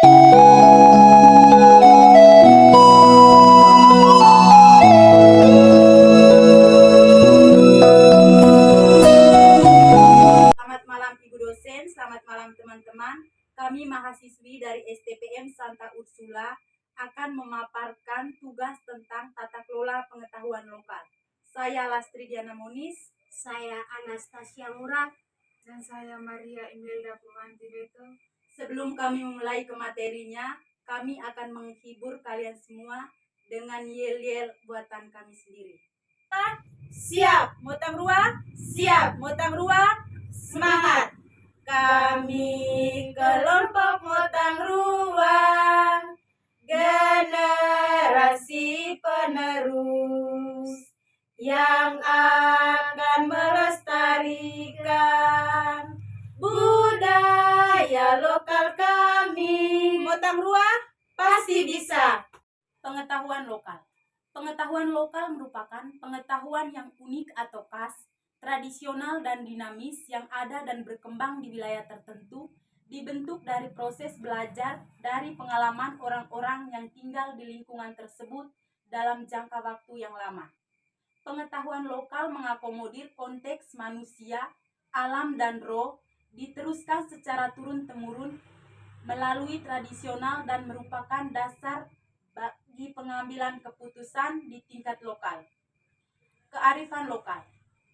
Selamat malam Ibu dosen, selamat malam teman-teman. Kami mahasiswi dari STPM Santa Ursula akan memaparkan tugas tentang tata kelola pengetahuan lokal. Saya Lastri Diana Monis, Saya Anastasia Murad. Dan saya Maria Imelda Pumanti Beto. Sebelum kami memulai ke materinya, kami akan menghibur kalian semua dengan yel-yel buatan kami sendiri. Siap, motang rua, siap, motang rua, semangat. Kami kelompok motang rua, generasi penerus yang akan melestarikan budaya lokal kami. Motang rua pasti bisa. Pengetahuan lokal. Pengetahuan lokal merupakan pengetahuan yang unik atau khas, tradisional dan dinamis yang ada dan berkembang di wilayah tertentu, dibentuk dari proses belajar dari pengalaman orang-orang yang tinggal di lingkungan tersebut dalam jangka waktu yang lama. Pengetahuan lokal mengakomodir konteks manusia, alam dan roh, diteruskan secara turun-temurun melalui tradisional dan merupakan dasar bagi pengambilan keputusan di tingkat lokal. Kearifan lokal.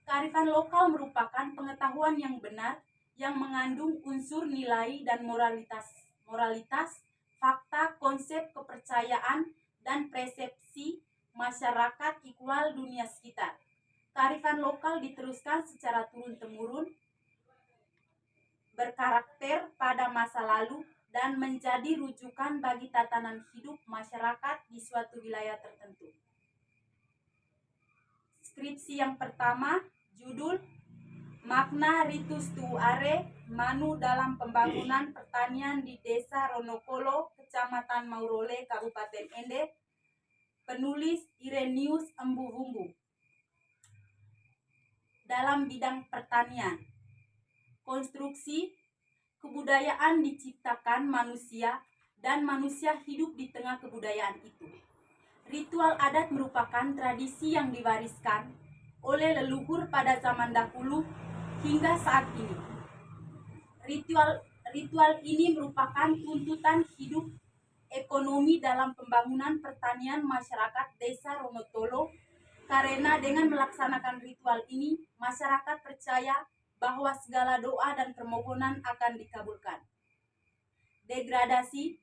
Kearifan lokal merupakan pengetahuan yang benar yang mengandung unsur nilai dan moralitas, fakta, konsep, kepercayaan, dan persepsi masyarakat ikhwal dunia sekitar. Kearifan lokal diteruskan secara turun-temurun, berkarakter pada masa lalu, dan menjadi rujukan bagi tatanan hidup masyarakat di suatu wilayah tertentu. Skripsi yang pertama, judul Makna Ritus Tuare Manu dalam Pembangunan Pertanian di Desa Ronokolo, Kecamatan Maurole, Kabupaten Ende. Penulis Irenius Embuhumbu. Dalam bidang pertanian, konstruksi, kebudayaan diciptakan manusia dan manusia hidup di tengah kebudayaan itu. Ritual adat merupakan tradisi yang diwariskan oleh leluhur pada zaman dahulu hingga saat ini. Ritual ini merupakan tuntutan hidup ekonomi dalam pembangunan pertanian masyarakat Desa Ronotolo, karena dengan melaksanakan ritual ini, masyarakat percaya bahwa segala doa dan permohonan akan dikabulkan. Degradasi,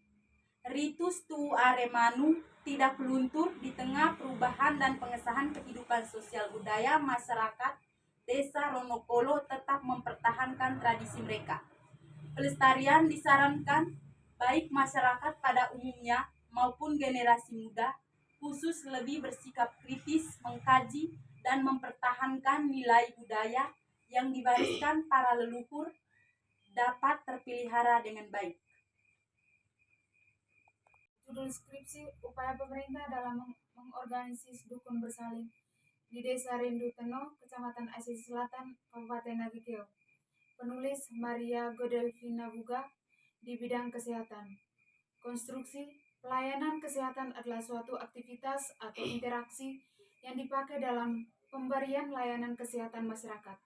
ritus Tuare Manu tidak luntur di tengah perubahan dan pengesahan kehidupan sosial budaya masyarakat Desa Ronokolo tetap mempertahankan tradisi mereka. Pelestarian disarankan baik masyarakat pada umumnya maupun generasi muda, khusus lebih bersikap kritis, mengkaji, dan mempertahankan nilai budaya yang diwariskan para leluhur dapat terpelihara dengan baik. Judul skripsi upaya pemerintah dalam mengorganisasi dukun bersalin di Desa Rindu Teno, Kecamatan Aceh Selatan, Kabupaten Nagekeo. Penulis Maria Godelvina Buga di bidang kesehatan. Konstruksi, pelayanan kesehatan adalah suatu aktivitas atau interaksi yang dipakai dalam pemberian layanan kesehatan masyarakat.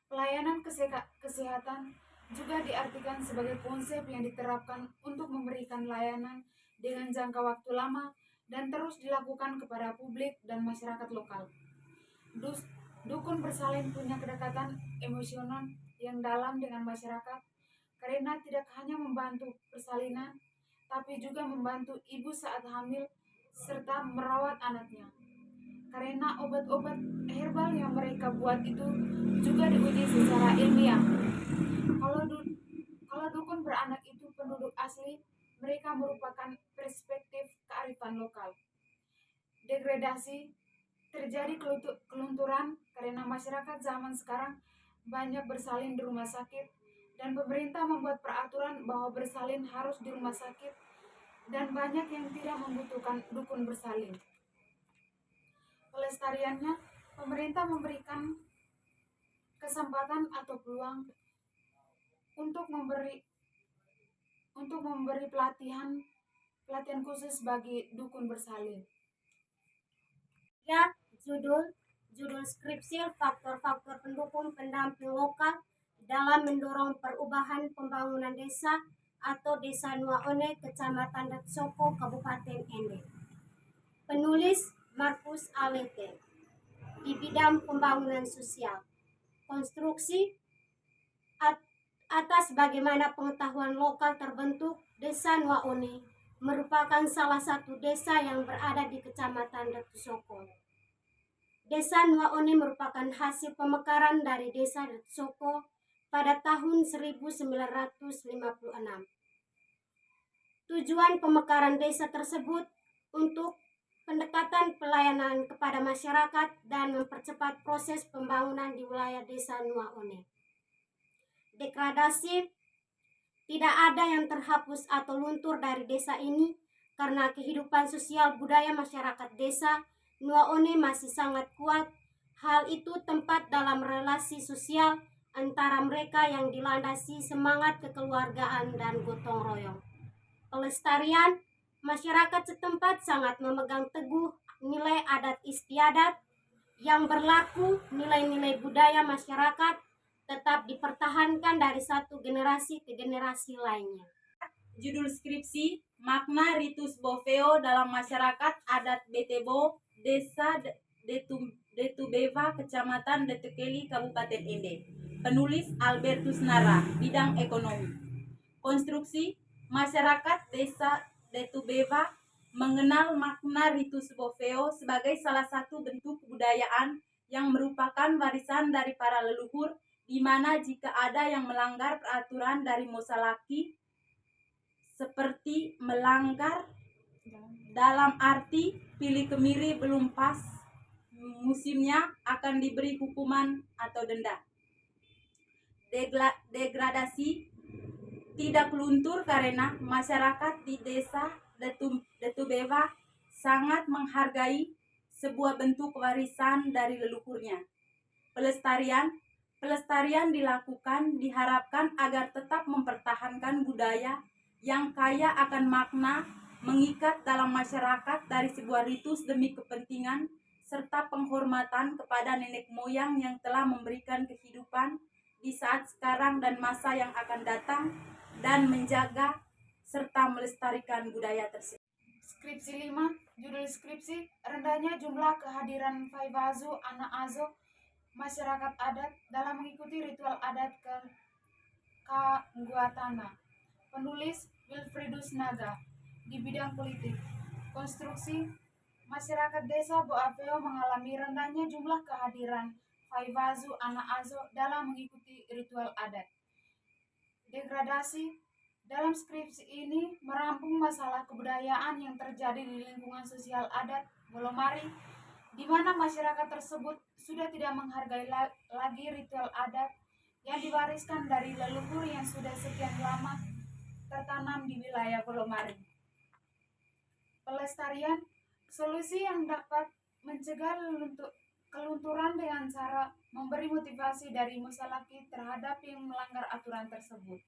Pelayanan kesehatan juga diartikan sebagai konsep yang diterapkan untuk memberikan layanan dengan jangka waktu lama dan terus dilakukan kepada publik dan masyarakat lokal. Dukun bersalin punya kedekatan emosional yang dalam dengan masyarakat karena tidak hanya membantu persalinan, tapi juga membantu ibu saat hamil serta merawat anaknya. Karena obat-obat herbal yang mereka buat itu juga diuji secara ilmiah. Kalau dukun beranak itu penduduk asli, mereka merupakan perspektif kearifan lokal. Degradasi, terjadi kelunturan karena masyarakat zaman sekarang banyak bersalin di rumah sakit dan pemerintah membuat peraturan bahwa bersalin harus di rumah sakit dan banyak yang tidak membutuhkan dukun bersalin. Pelestariannya, pemerintah memberikan kesempatan atau peluang untuk memberi untuk memberi pelatihan khusus bagi dukun bersalin. Ya, judul skripsi faktor-faktor pendukung pendamping lokal dalam mendorong perubahan pembangunan desa atau Desa Nuaone, Kecamatan Datsoko, Kabupaten Ende. Penulis Markus Alete. Di bidang pembangunan sosial. Konstruksi atas bagaimana pengetahuan lokal terbentuk, Desa Nuaone merupakan salah satu desa yang berada di Kecamatan Datsoko. Desa Nuaone merupakan hasil pemekaran dari Desa Datsoko pada tahun 1956. Tujuan pemekaran desa tersebut untuk pendekatan pelayanan kepada masyarakat dan mempercepat proses pembangunan di wilayah Desa Nuaone. Degradasi tidak ada yang terhapus atau luntur dari desa ini karena kehidupan sosial budaya masyarakat desa Nuaone masih sangat kuat. Hal itu tempat dalam relasi sosial antara mereka yang dilandasi semangat kekeluargaan dan gotong royong. Pelestarian, masyarakat setempat sangat memegang teguh nilai adat istiadat yang berlaku. Nilai-nilai budaya masyarakat tetap dipertahankan dari satu generasi ke generasi lainnya. Judul skripsi, makna ritus Bofeo dalam masyarakat adat Betebo, Desa Detubeva, Kecamatan Detekeli, Kabupaten Ende. Penulis Albertus Nara, bidang ekonomi. Konstruksi, masyarakat Desa Detubeva mengenal makna ritus Bofeo sebagai salah satu bentuk kebudayaan yang merupakan warisan dari para leluhur, di mana jika ada yang melanggar peraturan dari Mosalaki, seperti melanggar dalam arti pilih kemiri belum pas musimnya, akan diberi hukuman atau denda. Degradasi tidak luntur karena masyarakat di Desa Detubeva sangat menghargai sebuah bentuk warisan dari leluhurnya. Pelestarian dilakukan diharapkan agar tetap mempertahankan budaya yang kaya akan makna, mengikat dalam masyarakat dari sebuah ritus demi kepentingan serta penghormatan kepada nenek moyang yang telah memberikan kehidupan di saat sekarang dan masa yang akan datang, dan menjaga serta melestarikan budaya tersebut. Skripsi 5, judul skripsi, rendahnya jumlah kehadiran Faivazu anak Azo masyarakat adat dalam mengikuti ritual adat ke Kangguatana. Penulis Wilfridus Naga. Di bidang politik. Konstruksi, masyarakat desa Boafeo mengalami rendahnya jumlah kehadiran Faivazu anak Azo dalam mengikuti ritual adat. Degradasi, dalam skripsi ini merampung masalah kebudayaan yang terjadi di lingkungan sosial adat Bolomari, di mana masyarakat tersebut sudah tidak menghargai lagi ritual adat yang diwariskan dari leluhur yang sudah sekian lama tertanam di wilayah Bolomari. Pelestarian, solusi yang dapat mencegah kelunturan dengan cara memberi motivasi dari Mosalaki terhadap yang melanggar aturan tersebut.